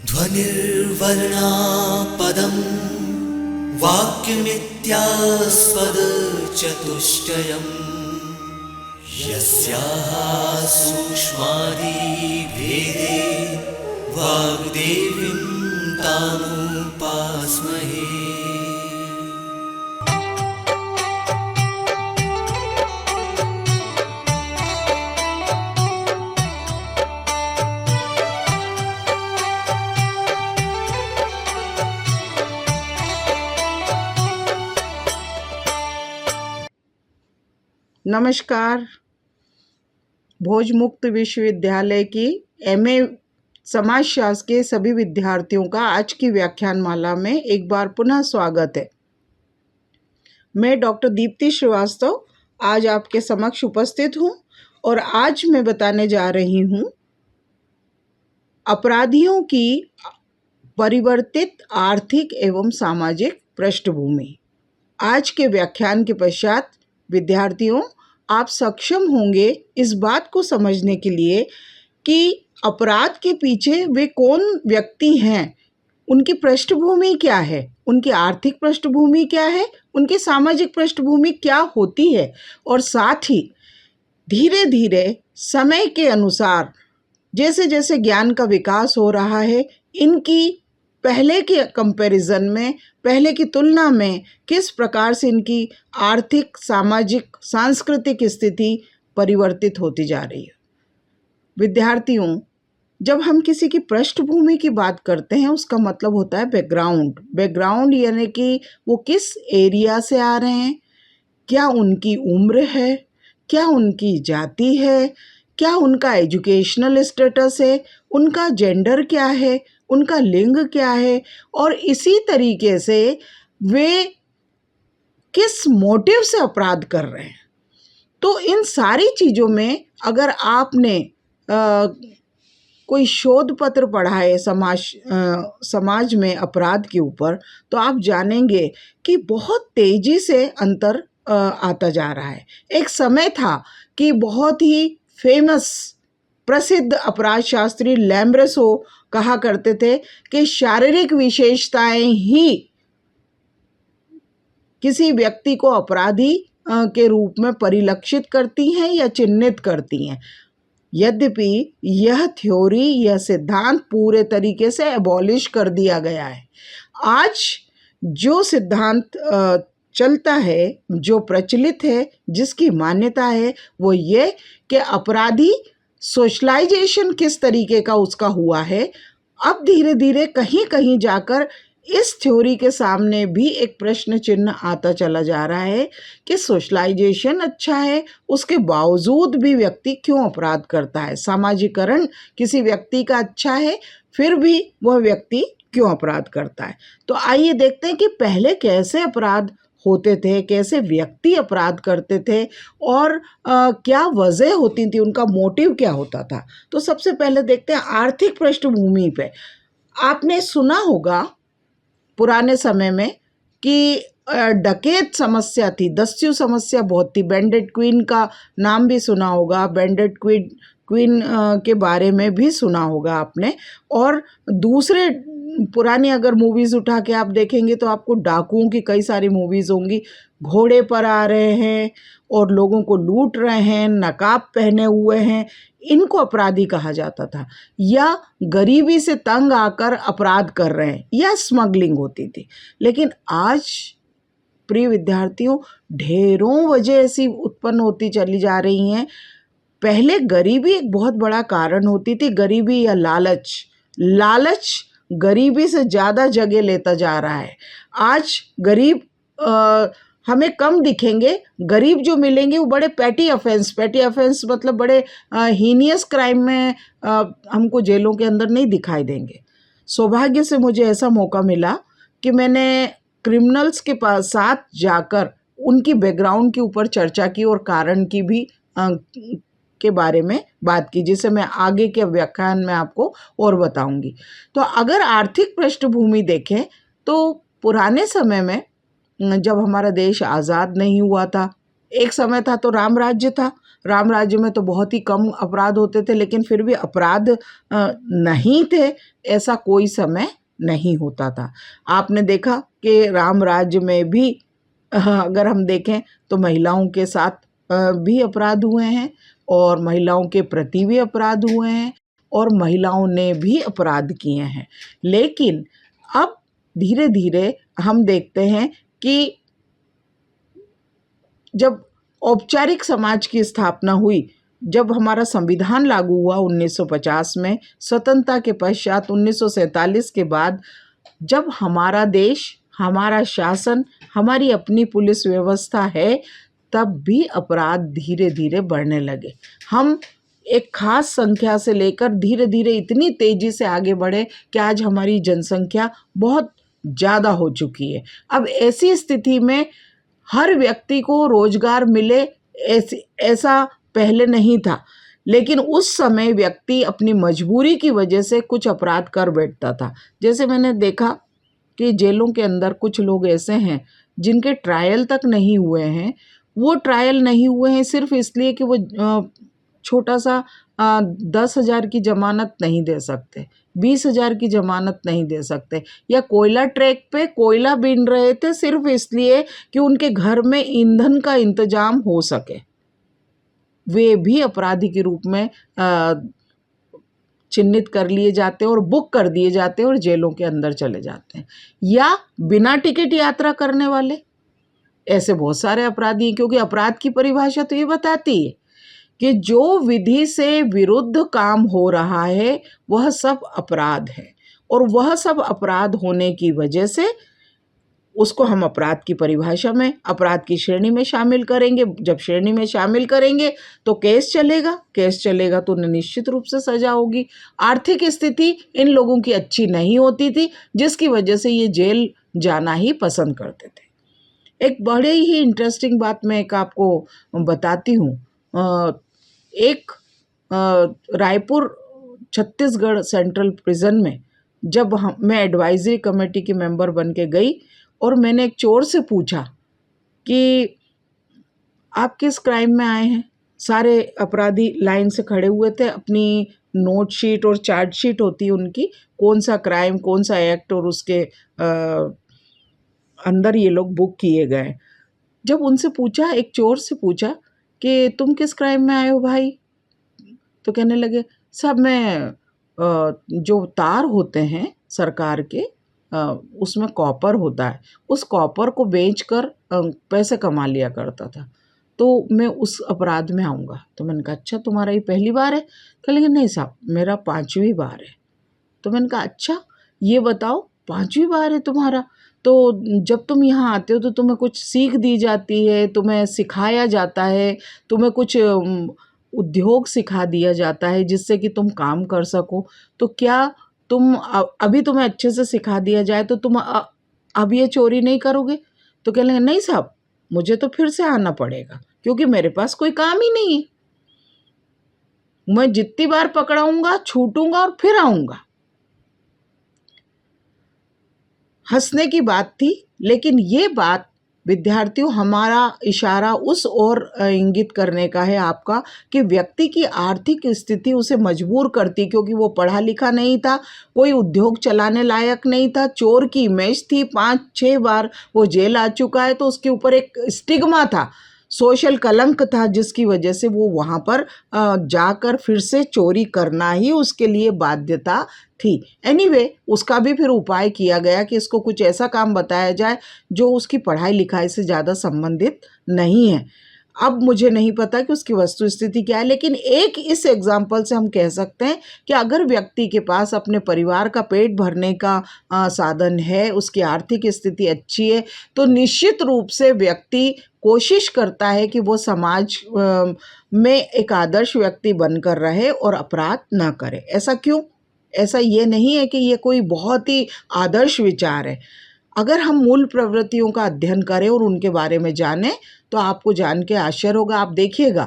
ध्वनिर्वर्णापदं वाक्यमित्यास्पदचतुष्टयम् यस्याः सूक्ष्मादिभेदे वाग्देवीं तामुपास्महे। नमस्कार। भोजमुक्त विश्वविद्यालय की एमए समाजशास्त्र के सभी विद्यार्थियों का आज की व्याख्यानमाला में एक बार पुनः स्वागत है। मैं डॉक्टर दीप्ति श्रीवास्तव आज आपके समक्ष उपस्थित हूँ और आज मैं बताने जा रही हूँ अपराधियों की परिवर्तित आर्थिक एवं सामाजिक पृष्ठभूमि। आज के व्याख्यान के पश्चात विद्यार्थियों, आप सक्षम होंगे इस बात को समझने के लिए कि अपराध के पीछे वे कौन व्यक्ति हैं, उनकी पृष्ठभूमि क्या है, उनकी आर्थिक पृष्ठभूमि क्या है, उनकी सामाजिक पृष्ठभूमि क्या होती है, और साथ ही धीरे धीरे समय के अनुसार जैसे जैसे ज्ञान का विकास हो रहा है, इनकी पहले के कंपैरिजन में, पहले की तुलना में किस प्रकार से इनकी आर्थिक, सामाजिक, सांस्कृतिक स्थिति परिवर्तित होती जा रही है। विद्यार्थियों, जब हम किसी की पृष्ठभूमि की बात करते हैं उसका मतलब होता है बैकग्राउंड। बैकग्राउंड यानी कि वो किस एरिया से आ रहे हैं, क्या उनकी उम्र है, क्या उनकी जाति है, क्या उनका एजुकेशनल स्टेटस है, उनका जेंडर क्या है, उनका लिंग क्या है, और इसी तरीके से वे किस मोटिव से अपराध कर रहे हैं। तो इन सारी चीज़ों में अगर आपने कोई शोध पत्र पढ़ा है समाज में अपराध के ऊपर, तो आप जानेंगे कि बहुत तेज़ी से अंतर आता जा रहा है। एक समय था कि बहुत ही फेमस प्रसिद्ध अपराध शास्त्री लैम्ब्रेसो कहा करते थे कि शारीरिक विशेषताएं ही किसी व्यक्ति को अपराधी के रूप में परिलक्षित करती हैं या चिन्हित करती हैं। यद्यपि यह थ्योरी, यह सिद्धांत पूरे तरीके से एबॉलिश कर दिया गया है। आज जो सिद्धांत चलता है, जो प्रचलित है, जिसकी मान्यता है, वो ये कि अपराधी सोशलाइजेशन किस तरीके का उसका हुआ है। अब धीरे धीरे कहीं कहीं जाकर इस थ्योरी के सामने भी एक प्रश्न चिन्ह आता चला जा रहा है कि सोशलाइजेशन अच्छा है, उसके बावजूद भी व्यक्ति क्यों अपराध करता है। सामाजिकरण किसी व्यक्ति का अच्छा है, फिर भी वह व्यक्ति क्यों अपराध करता है। तो आइए देखते हैं कि पहले कैसे अपराध होते थे, कैसे व्यक्ति अपराध करते थे और क्या वजह होती थी, उनका मोटिव क्या होता था। तो सबसे पहले देखते हैं आर्थिक पृष्ठभूमि पे। आपने सुना होगा पुराने समय में कि डकैत समस्या थी, दस्यु समस्या बहुत थी। बैंडेड क्वीन का नाम भी सुना होगा, बैंडेड क्वीन के बारे में भी सुना होगा आपने। और दूसरे पुरानी अगर मूवीज़ उठा के आप देखेंगे तो आपको डाकुओं की कई सारी मूवीज़ होंगी। घोड़े पर आ रहे हैं और लोगों को लूट रहे हैं, नकाब पहने हुए हैं, इनको अपराधी कहा जाता था। या गरीबी से तंग आकर अपराध कर रहे हैं, या स्मगलिंग होती थी। लेकिन आज प्रिय विद्यार्थियों, ढेरों वजह ऐसी उत्पन्न होती चली जा रही हैं। पहले गरीबी एक बहुत बड़ा कारण होती थी, गरीबी या लालच गरीबी से ज़्यादा जगह लेता जा रहा है। आज गरीब हमें कम दिखेंगे, गरीब जो मिलेंगे वो बड़े पैटी ऑफेंस मतलब बड़े हीनियस क्राइम में हमको जेलों के अंदर नहीं दिखाई देंगे। सौभाग्य से मुझे ऐसा मौका मिला कि मैंने क्रिमिनल्स के पास साथ जाकर उनकी बैकग्राउंड के ऊपर चर्चा की और कारण की भी के बारे में बात की, जिसे मैं आगे के व्याख्यान में आपको और बताऊंगी। तो अगर आर्थिक पृष्ठभूमि देखें तो पुराने समय में जब हमारा देश आज़ाद नहीं हुआ था, एक समय था तो राम राज्य था, राम राज्य में तो बहुत ही कम अपराध होते थे, लेकिन फिर भी अपराध नहीं थे ऐसा कोई समय नहीं होता था। आपने देखा कि राम राज्य में भी अगर हम देखें तो महिलाओं के साथ भी अपराध हुए हैं और महिलाओं के प्रति भी अपराध हुए हैं और महिलाओं ने भी अपराध किए हैं। लेकिन अब धीरे धीरे हम देखते हैं कि जब औपचारिक समाज की स्थापना हुई, जब हमारा संविधान लागू हुआ 1950 में, स्वतंत्रता के पश्चात 1947 के बाद, जब हमारा देश, हमारा शासन, हमारी अपनी पुलिस व्यवस्था है, तब भी अपराध धीरे धीरे बढ़ने लगे। हम एक खास संख्या से लेकर धीरे धीरे इतनी तेजी से आगे बढ़े कि आज हमारी जनसंख्या बहुत ज़्यादा हो चुकी है। अब ऐसी स्थिति में हर व्यक्ति को रोजगार मिले ऐसा पहले नहीं था, लेकिन उस समय व्यक्ति अपनी मजबूरी की वजह से कुछ अपराध कर बैठता था। जैसे मैंने देखा कि जेलों के अंदर कुछ लोग ऐसे हैं जिनके ट्रायल तक नहीं हुए हैं। वो ट्रायल नहीं हुए हैं सिर्फ इसलिए कि वो छोटा सा 10,000 की जमानत नहीं दे सकते, 20,000 की जमानत नहीं दे सकते, या कोयला ट्रैक पे कोयला बीन रहे थे सिर्फ इसलिए कि उनके घर में ईंधन का इंतजाम हो सके। वे भी अपराधी के रूप में चिन्हित कर लिए जाते हैं और बुक कर दिए जाते हैं और जेलों के अंदर चले जाते हैं। या बिना टिकट यात्रा करने वाले, ऐसे बहुत सारे अपराधी हैं, क्योंकि अपराध की परिभाषा तो ये बताती है कि जो विधि से विरुद्ध काम हो रहा है वह सब अपराध है, और वह सब अपराध होने की वजह से उसको हम अपराध की परिभाषा में, अपराध की श्रेणी में शामिल करेंगे। जब श्रेणी में शामिल करेंगे तो केस चलेगा, केस चलेगा तो उन्हें निश्चित रूप से सजा होगी। आर्थिक स्थिति इन लोगों की अच्छी नहीं होती थी, जिसकी वजह से ये जेल जाना ही पसंद करते थे। एक बड़े ही इंटरेस्टिंग बात मैं एक आपको बताती हूँ। एक रायपुर छत्तीसगढ़ सेंट्रल प्रिजन में जब मैं एडवाइजरी कमेटी की मेंबर बन के गई और मैंने एक चोर से पूछा कि आप किस क्राइम में आए हैं। सारे अपराधी लाइन से खड़े हुए थे, अपनी नोट शीट और चार्ज शीट होती है उनकी, कौन सा क्राइम, कौन सा एक्ट और उसके अंदर ये लोग बुक किए गए। जब उनसे पूछा, एक चोर से पूछा कि तुम किस क्राइम में आए हो भाई, तो कहने लगे साहब मैं जो तार होते हैं सरकार के, उसमें कॉपर होता है, उस कॉपर को बेचकर पैसे कमा लिया करता था, तो मैं उस अपराध में आऊँगा। तो मैंने कहा अच्छा तुम्हारा ये पहली बार है? कह लगे नहीं साहब मेरा 5वीं बार है। तो मैंने कहा अच्छा ये बताओ 5वीं बार है तुम्हारा, तो जब तुम यहाँ आते हो तो तुम्हें कुछ सीख दी जाती है, तुम्हें सिखाया जाता है, तुम्हें कुछ उद्योग सिखा दिया जाता है जिससे कि तुम काम कर सको, तो क्या तुम अभी तुम्हें अच्छे से सिखा दिया जाए तो तुम अब ये चोरी नहीं करोगे? तो कह लेंगे नहीं साहब मुझे तो फिर से आना पड़ेगा, क्योंकि मेरे पास कोई काम ही नहीं है, मैं जितनी बार पकड़ाऊंगा छूटूंगा और फिर आऊंगा। हंसने की बात थी, लेकिन ये बात विद्यार्थियों हमारा इशारा उस ओर इंगित करने का है आपका कि व्यक्ति की आर्थिक स्थिति उसे मजबूर करती, क्योंकि वो पढ़ा लिखा नहीं था, कोई उद्योग चलाने लायक नहीं था, चोर की इमेज थी, 5-6 बार वो जेल आ चुका है, तो उसके ऊपर एक स्टिग्मा था, सोशल कलंक था, जिसकी वजह से वो वहाँ पर जाकर फिर से चोरी करना ही उसके लिए बाध्यता थी। एनीवे उसका भी फिर उपाय किया गया कि इसको कुछ ऐसा काम बताया जाए जो उसकी पढ़ाई लिखाई से ज़्यादा संबंधित नहीं है। अब मुझे नहीं पता कि उसकी वस्तु स्थिति क्या है, लेकिन एक इस एग्जाम्पल से हम कह सकते हैं कि अगर व्यक्ति के पास अपने परिवार का पेट भरने का साधन है, उसकी आर्थिक स्थिति अच्छी है, तो निश्चित रूप से व्यक्ति कोशिश करता है कि वो समाज में एक आदर्श व्यक्ति बनकर रहे और अपराध ना करे। ऐसा क्यों? ऐसा ये नहीं है कि ये कोई बहुत ही आदर्श विचार है। अगर हम मूल प्रवृत्तियों का अध्ययन करें और उनके बारे में जानें तो आपको जान के आश्चर्य होगा। आप देखिएगा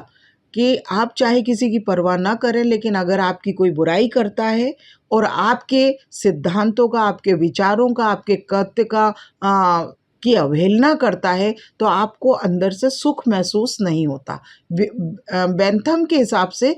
कि आप चाहे किसी की परवाह ना करें, लेकिन अगर आपकी कोई बुराई करता है और आपके सिद्धांतों का, आपके विचारों का, आपके कृत्य का की अवहेलना करता है तो आपको अंदर से सुख महसूस नहीं होता। बेंथम के हिसाब से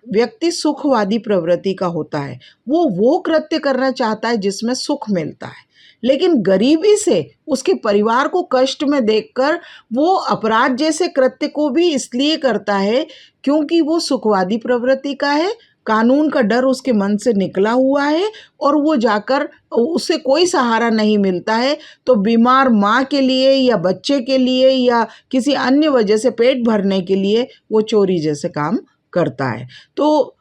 व्यक्ति सुखवादी प्रवृत्ति का होता है, वो कृत्य करना चाहता है जिसमें सुख मिलता है, लेकिन गरीबी से उसके परिवार को कष्ट में देखकर वो अपराध जैसे कृत्य को भी इसलिए करता है क्योंकि वो सुखवादी प्रवृत्ति का है, कानून का डर उसके मन से निकला हुआ है और वो जाकर उसे कोई सहारा नहीं मिलता है तो बीमार माँ के लिए या बच्चे के लिए या किसी अन्य वजह से पेट भरने के लिए वो चोरी जैसे काम करता है। तो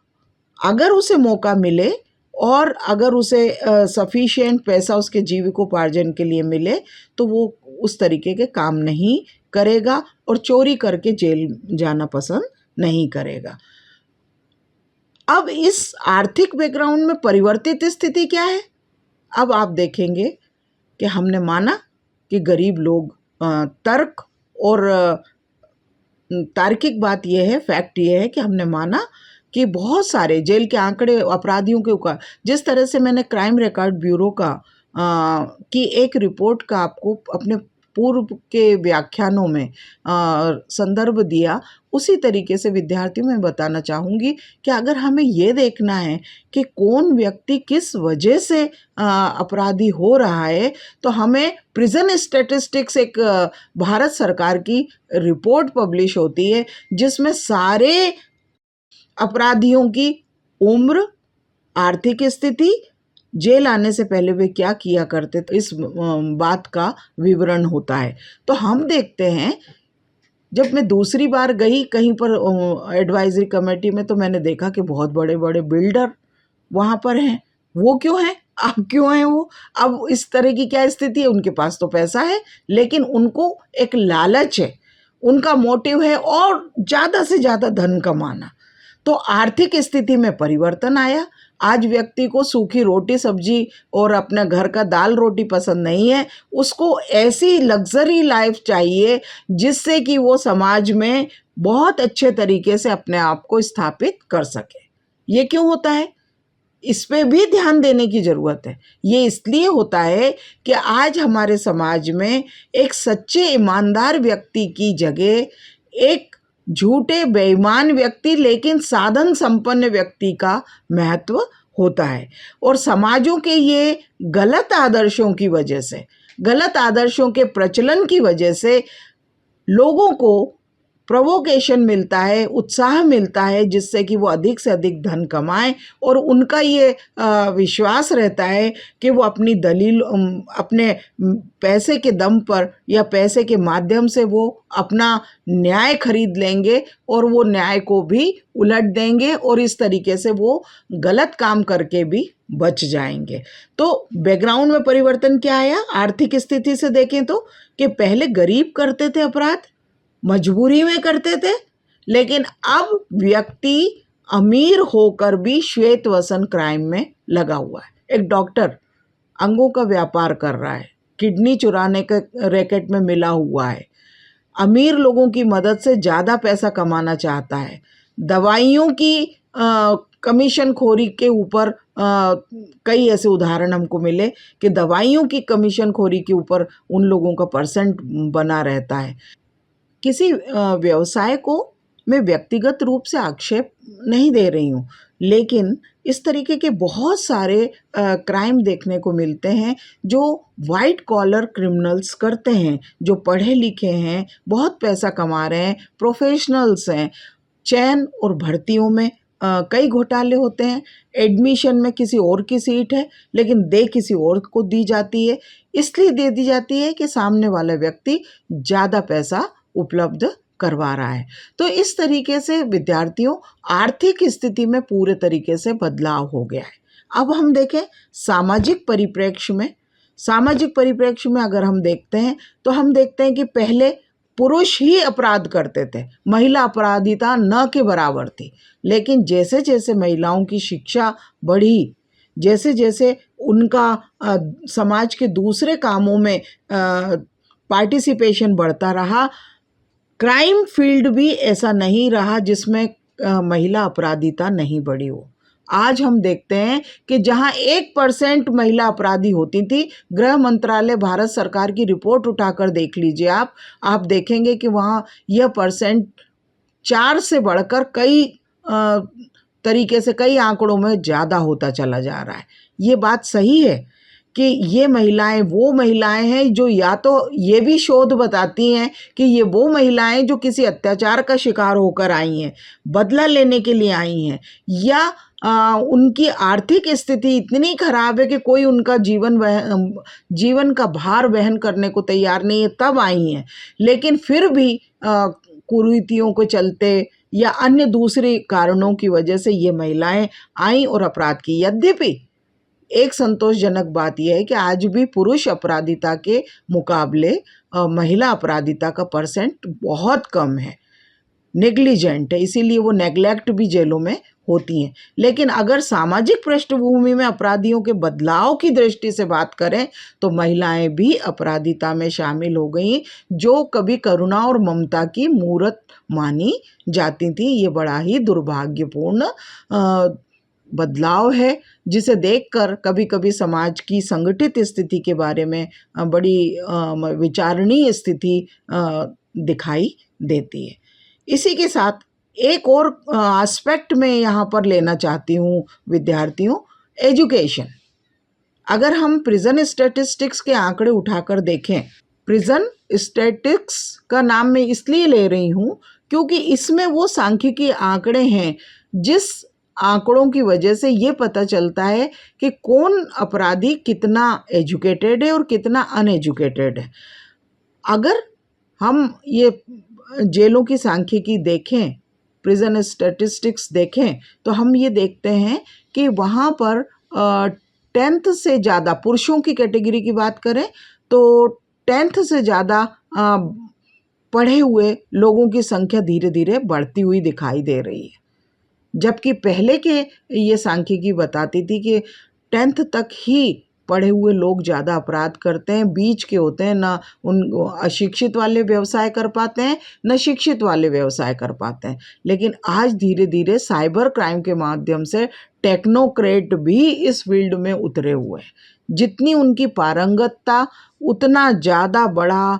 अगर उसे मौका मिले और अगर उसे सफिशिएंट पैसा उसके जीविकोपार्जन के लिए मिले तो वो उस तरीके के काम नहीं करेगा और चोरी करके जेल जाना पसंद नहीं करेगा। अब इस आर्थिक बैकग्राउंड में परिवर्तित स्थिति क्या है? अब आप देखेंगे कि हमने माना कि गरीब लोग तर्क और तार्किक बात यह है, फैक्ट ये है कि हमने माना कि बहुत सारे जेल के आंकड़े अपराधियों के ऊपर, जिस तरह से मैंने क्राइम रिकॉर्ड ब्यूरो की एक रिपोर्ट का आपको अपने पूर्व के व्याख्यानों में संदर्भ दिया, उसी तरीके से विद्यार्थियों में बताना चाहूँगी कि अगर हमें ये देखना है कि कौन व्यक्ति किस वजह से अपराधी हो रहा है तो हमें प्रिजन स्टैटिस्टिक्स, एक भारत सरकार की रिपोर्ट पब्लिश होती है जिसमें सारे अपराधियों की उम्र, आर्थिक स्थिति, जेल आने से पहले वे क्या किया करते थे, इस बात का विवरण होता है। तो हम देखते हैं, जब मैं दूसरी बार गई कहीं पर एडवाइजरी कमेटी में तो मैंने देखा कि बहुत बड़े बड़े बिल्डर वहाँ पर हैं। वो क्यों हैं? अब क्यों हैं वो? अब इस तरह की क्या स्थिति है? उनके पास तो पैसा है लेकिन उनको एक लालच है, उनका मोटिव है और ज़्यादा से ज़्यादा धन कमाना। तो आर्थिक स्थिति में परिवर्तन आया। आज व्यक्ति को सूखी रोटी सब्जी और अपने घर का दाल रोटी पसंद नहीं है, उसको ऐसी लग्जरी लाइफ चाहिए जिससे कि वो समाज में बहुत अच्छे तरीके से अपने आप को स्थापित कर सके। ये क्यों होता है? इस पे भी ध्यान देने की ज़रूरत है। ये इसलिए होता है कि आज हमारे समाज में एक सच्चे ईमानदार व्यक्ति की जगह एक झूठे बेईमान व्यक्ति लेकिन साधन संपन्न व्यक्ति का महत्व होता है। और समाजों के ये गलत आदर्शों की वजह से, गलत आदर्शों के प्रचलन की वजह से लोगों को प्रोवोकेशन मिलता है, उत्साह मिलता है जिससे कि वो अधिक से अधिक धन कमाएं और उनका ये विश्वास रहता है कि वो अपनी दलील, अपने पैसे के दम पर या पैसे के माध्यम से वो अपना न्याय खरीद लेंगे और वो न्याय को भी उलट देंगे और इस तरीके से वो गलत काम करके भी बच जाएंगे। तो बैकग्राउंड में परिवर्तन क्या आया? आर्थिक स्थिति से देखें तो कि पहले गरीब करते थे अपराध, मजबूरी में करते थे, लेकिन अब व्यक्ति अमीर होकर भी श्वेत वसन क्राइम में लगा हुआ है। एक डॉक्टर अंगों का व्यापार कर रहा है, किडनी चुराने के रैकेट में मिला हुआ है, अमीर लोगों की मदद से ज़्यादा पैसा कमाना चाहता है, दवाइयों की कमीशन खोरी के ऊपर कई ऐसे उदाहरण हमको मिले कि दवाइयों की कमीशन खोरी के ऊपर उन लोगों का परसेंट बना रहता है। किसी व्यवसाय को मैं व्यक्तिगत रूप से आक्षेप नहीं दे रही हूँ, लेकिन इस तरीके के बहुत सारे क्राइम देखने को मिलते हैं जो वाइट कॉलर क्रिमिनल्स करते हैं, जो पढ़े लिखे हैं, बहुत पैसा कमा रहे हैं, प्रोफेशनल्स हैं। चयन और भर्तियों में कई घोटाले होते हैं। एडमिशन में किसी और की सीट है लेकिन दे किसी और को दी जाती है, इसलिए दे दी जाती है कि सामने वाला व्यक्ति ज़्यादा पैसा उपलब्ध करवा रहा है। तो इस तरीके से विद्यार्थियों आर्थिक स्थिति में पूरे तरीके से बदलाव हो गया है। अब हम देखें सामाजिक परिप्रेक्ष्य में। सामाजिक परिप्रेक्ष्य में अगर हम देखते हैं तो हम देखते हैं कि पहले पुरुष ही अपराध करते थे, महिला अपराधिता न के बराबर थी। लेकिन जैसे जैसे महिलाओं की शिक्षा बढ़ी, जैसे जैसे उनका समाज के दूसरे कामों में पार्टिसिपेशन बढ़ता रहा, क्राइम फील्ड भी ऐसा नहीं रहा जिसमें महिला अपराधिता नहीं बढ़ी हो। आज हम देखते हैं कि जहां 1% महिला अपराधी होती थी, गृह मंत्रालय भारत सरकार की रिपोर्ट उठाकर देख लीजिए आप देखेंगे कि वहाँ यह परसेंट 4 से बढ़कर कई तरीके से कई आंकड़ों में ज़्यादा होता चला जा रहा है। ये बात सही है कि ये महिलाएं वो महिलाएं हैं जो या तो ये भी शोध बताती हैं कि ये वो महिलाएं जो किसी अत्याचार का शिकार होकर आई हैं, बदला लेने के लिए आई हैं, या उनकी आर्थिक स्थिति इतनी खराब है कि कोई उनका जीवन का भार वहन करने को तैयार नहीं है, तब आई हैं। लेकिन फिर भी कुरीतियों के चलते या अन्य दूसरे कारणों की वजह से ये महिलाएं आई और अपराध की। यद्यपि एक संतोषजनक बात यह है कि आज भी पुरुष अपराधिता के मुकाबले महिला अपराधिता का परसेंट बहुत कम है, नेग्लिजेंट है, इसीलिए वो नेग्लेक्ट भी जेलों में होती हैं। लेकिन अगर सामाजिक पृष्ठभूमि में अपराधियों के बदलाव की दृष्टि से बात करें तो महिलाएं भी अपराधिता में शामिल हो गई, जो कभी करुणा और ममता की मूरत मानी जाती थी। ये बड़ा ही दुर्भाग्यपूर्ण बदलाव है, जिसे देखकर कभी कभी समाज की संगठित स्थिति के बारे में बड़ी विचारणीय स्थिति दिखाई देती है। इसी के साथ एक और एस्पेक्ट में यहाँ पर लेना चाहती हूँ विद्यार्थियों, एजुकेशन। अगर हम प्रिजन स्टैटिस्टिक्स के आंकड़े उठाकर देखें, प्रिजन स्टैटिस्टिक्स का नाम मैं इसलिए ले रही हूँ क्योंकि इसमें वो सांख्यिकी आंकड़े हैं जिस आंकड़ों की वजह से ये पता चलता है कि कौन अपराधी कितना एजुकेटेड है और कितना अनएजुकेटेड है। अगर हम ये जेलों की सांख्यिकी देखें, प्रिजन स्टैटिस्टिक्स देखें, तो हम ये देखते हैं कि वहाँ पर 10th से ज़्यादा, पुरुषों की कैटेगरी की बात करें तो 10th से ज़्यादा पढ़े हुए लोगों की संख्या धीरे धीरे बढ़ती हुई दिखाई दे रही है। जबकि पहले के ये सांख्यिकी बताती थी कि 10th तक ही पढ़े हुए लोग ज़्यादा अपराध करते हैं, बीच के होते हैं, ना उन अशिक्षित वाले व्यवसाय कर पाते हैं, न शिक्षित वाले व्यवसाय कर पाते हैं। लेकिन आज धीरे धीरे साइबर क्राइम के माध्यम से टेक्नोक्रेट भी इस फील्ड में उतरे हुए हैं। जितनी उनकी पारंगतता, उतना ज़्यादा बड़ा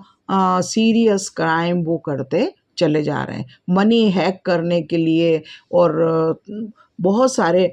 सीरियस क्राइम वो करते चले जा रहे हैं। मनी हैक करने के लिए और बहुत सारे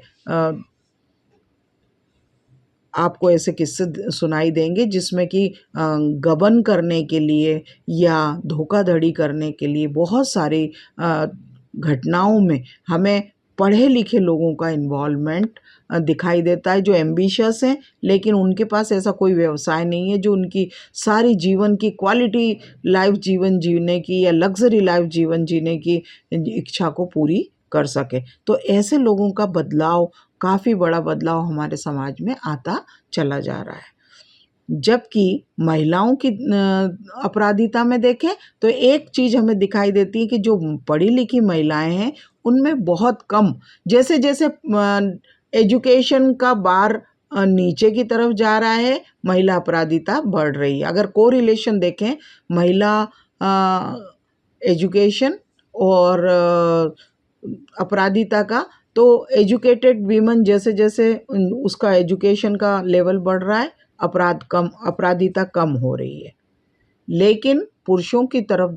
आपको ऐसे किस्से सुनाई देंगे जिसमें कि गबन करने के लिए या धोखाधड़ी करने के लिए बहुत सारी घटनाओं में हमें पढ़े लिखे लोगों का इन्वॉल्वमेंट दिखाई देता है, जो एम्बिशियस हैं लेकिन उनके पास ऐसा कोई व्यवसाय नहीं है जो उनकी सारी जीवन की क्वालिटी लाइफ जीवन जीने की या लग्जरी लाइफ जीवन जीने की इच्छा को पूरी कर सके। तो ऐसे लोगों का बदलाव, काफ़ी बड़ा बदलाव हमारे समाज में आता चला जा रहा है। जबकि महिलाओं की अपराधिता में देखें तो एक चीज़ हमें दिखाई देती है कि जो पढ़ी लिखी महिलाएं हैं उनमें बहुत कम, जैसे जैसे एजुकेशन का बार नीचे की तरफ जा रहा है, महिला अपराधिता बढ़ रही है। अगर कोरिलेशन देखें महिला एजुकेशन और अपराधिता का, तो एजुकेटेड वीमन जैसे जैसे उसका एजुकेशन का लेवल बढ़ रहा है, अपराधिता कम हो रही है। लेकिन पुरुषों की तरफ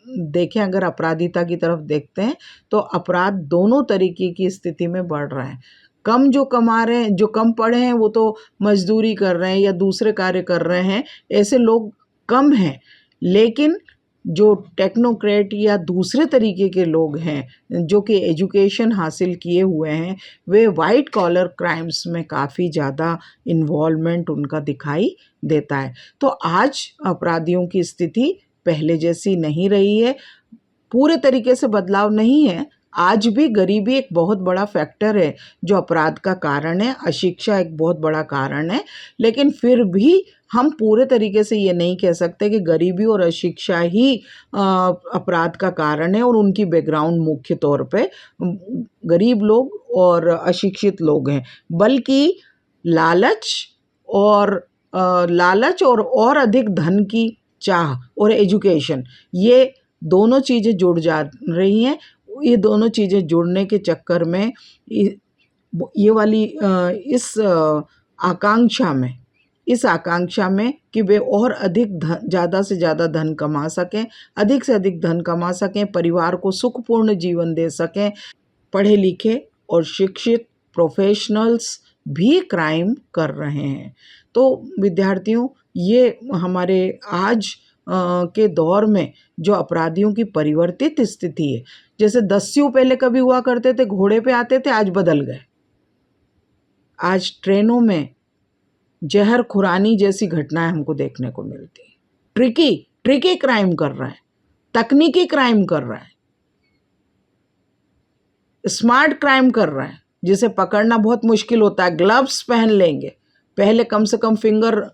देखें, अगर अपराधिता की तरफ देखते हैं तो अपराध दोनों तरीके की स्थिति में बढ़ रहा है। कम जो कमा रहे हैं, जो कम पढ़े हैं वो तो मजदूरी कर रहे हैं या दूसरे कार्य कर रहे हैं, ऐसे लोग कम हैं। लेकिन जो टेक्नोक्रेट या दूसरे तरीके के लोग हैं जो कि एजुकेशन हासिल किए हुए हैं, वे वाइट कॉलर क्राइम्स में काफ़ी ज़्यादा इन्वॉल्वमेंट उनका दिखाई देता है। तो आज अपराधियों की स्थिति पहले जैसी नहीं रही है, पूरे तरीके से बदलाव नहीं है। आज भी गरीबी एक बहुत बड़ा फैक्टर है जो अपराध का कारण है, अशिक्षा एक बहुत बड़ा कारण है। लेकिन फिर भी हम पूरे तरीके से ये नहीं कह सकते कि गरीबी और अशिक्षा ही अपराध का कारण है और उनकी बैकग्राउंड मुख्य तौर पे गरीब लोग और अशिक्षित लोग हैं, बल्कि लालच और अधिक धन की चाह और एजुकेशन, ये दोनों चीज़ें जुड़ जा रही हैं। ये दोनों चीज़ें जुड़ने के चक्कर में ये वाली इस आकांक्षा में कि वे और अधिक ज़्यादा से ज़्यादा धन कमा सकें, अधिक से अधिक धन कमा सकें, परिवार को सुखपूर्ण जीवन दे सकें। पढ़े लिखे और शिक्षित प्रोफेशनल्स भी क्राइम कर रहे हैं। तो विद्यार्थियों, ये हमारे आज के दौर में जो अपराधियों की परिवर्तित स्थिति है, जैसे दस्यु पहले कभी हुआ करते थे, घोड़े पे आते थे, आज बदल गए। आज ट्रेनों में जहर खुरानी जैसी घटनाएं हमको देखने को मिलती है। ट्रिकी क्राइम कर रहा है, तकनीकी क्राइम कर रहा है, स्मार्ट क्राइम कर रहा है, जिसे पकड़ना बहुत मुश्किल होता है। ग्लव्स पहन लेंगे, पहले कम से कम फिंगर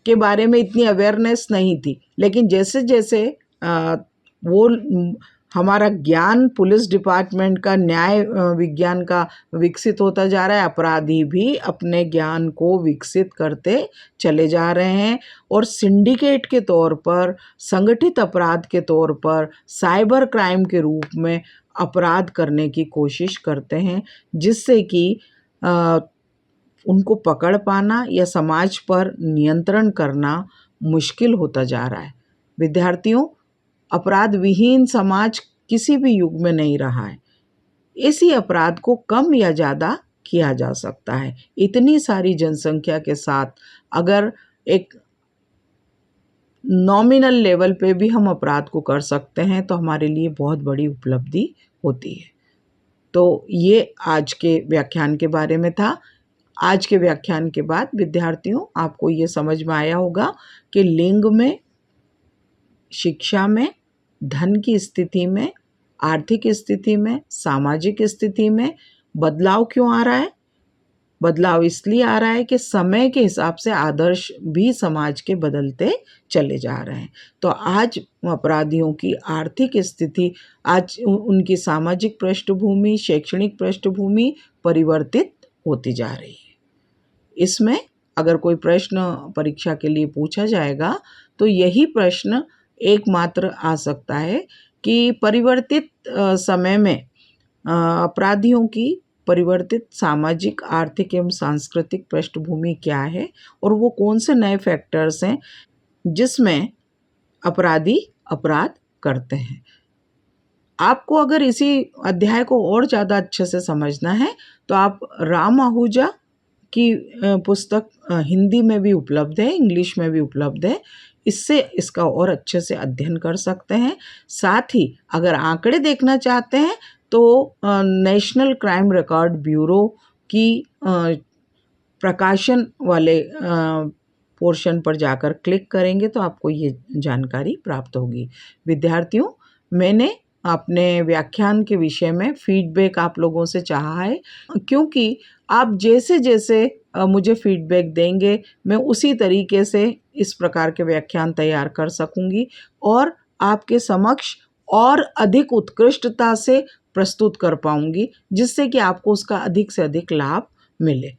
के बारे में इतनी अवेयरनेस नहीं थी, लेकिन जैसे जैसे वो हमारा ज्ञान पुलिस डिपार्टमेंट का, न्याय विज्ञान का विकसित होता जा रहा है, अपराधी भी अपने ज्ञान को विकसित करते चले जा रहे हैं और सिंडिकेट के तौर पर, संगठित अपराध के तौर पर, साइबर क्राइम के रूप में अपराध करने की कोशिश करते हैं, जिससे कि उनको पकड़ पाना या समाज पर नियंत्रण करना मुश्किल होता जा रहा है। विद्यार्थियों, अपराध विहीन समाज किसी भी युग में नहीं रहा है। इसी अपराध को कम या ज़्यादा किया जा सकता है। इतनी सारी जनसंख्या के साथ अगर एक नॉमिनल लेवल पे भी हम अपराध को कर सकते हैं तो हमारे लिए बहुत बड़ी उपलब्धि होती है। तो ये आज के व्याख्यान के बारे में था। आज के व्याख्यान के बाद विद्यार्थियों, आपको ये समझ में आया होगा कि लिंग में, शिक्षा में, धन की स्थिति में, आर्थिक स्थिति में, सामाजिक स्थिति में बदलाव क्यों आ रहा है। बदलाव इसलिए आ रहा है कि समय के हिसाब से आदर्श भी समाज के बदलते चले जा रहे हैं। तो आज अपराधियों की आर्थिक स्थिति, आज उनकी सामाजिक पृष्ठभूमि, शैक्षणिक पृष्ठभूमि परिवर्तित होती जा रही है। इसमें अगर कोई प्रश्न परीक्षा के लिए पूछा जाएगा तो यही प्रश्न एकमात्र आ सकता है कि परिवर्तित समय में अपराधियों की परिवर्तित सामाजिक, आर्थिक एवं सांस्कृतिक पृष्ठभूमि क्या है और वो कौन से नए फैक्टर्स हैं जिसमें अपराधी अपराध करते हैं। आपको अगर इसी अध्याय को और ज़्यादा अच्छे से समझना है तो आप राम आहूजा की पुस्तक हिंदी में भी उपलब्ध है, इंग्लिश में भी उपलब्ध है, इससे इसका और अच्छे से अध्ययन कर सकते हैं। साथ ही अगर आंकड़े देखना चाहते हैं तो नेशनल क्राइम रिकॉर्ड ब्यूरो की प्रकाशन वाले पोर्शन पर जाकर क्लिक करेंगे तो आपको ये जानकारी प्राप्त होगी। विद्यार्थियों, मैंने अपने व्याख्यान के विषय में फीडबैक आप लोगों से चाहा है, क्योंकि आप जैसे जैसे मुझे फीडबैक देंगे मैं उसी तरीके से इस प्रकार के व्याख्यान तैयार कर सकूंगी और आपके समक्ष और अधिक उत्कृष्टता से प्रस्तुत कर पाऊंगी, जिससे कि आपको उसका अधिक से अधिक लाभ मिले।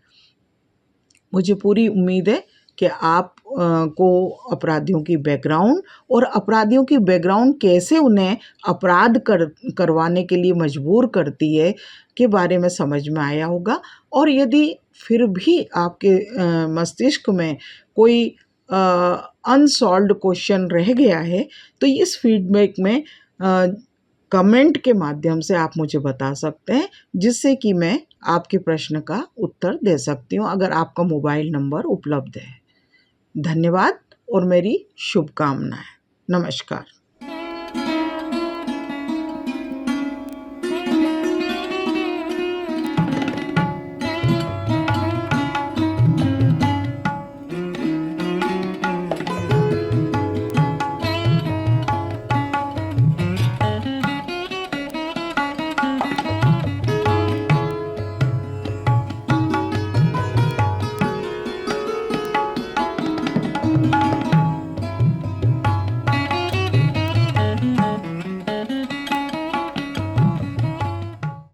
मुझे पूरी उम्मीद है कि आप को अपराधियों की बैकग्राउंड और अपराधियों की बैकग्राउंड कैसे उन्हें अपराध करवाने के लिए मजबूर करती है के बारे में समझ में आया होगा। और यदि फिर भी आपके मस्तिष्क में कोई अनसॉल्व्ड क्वेश्चन रह गया है तो इस फीडबैक में कमेंट के माध्यम से आप मुझे बता सकते हैं, जिससे कि मैं आपके प्रश्न का उत्तर दे सकती हूँ, अगर आपका मोबाइल नंबर उपलब्ध है। धन्यवाद और मेरी शुभकामनाएं। नमस्कार।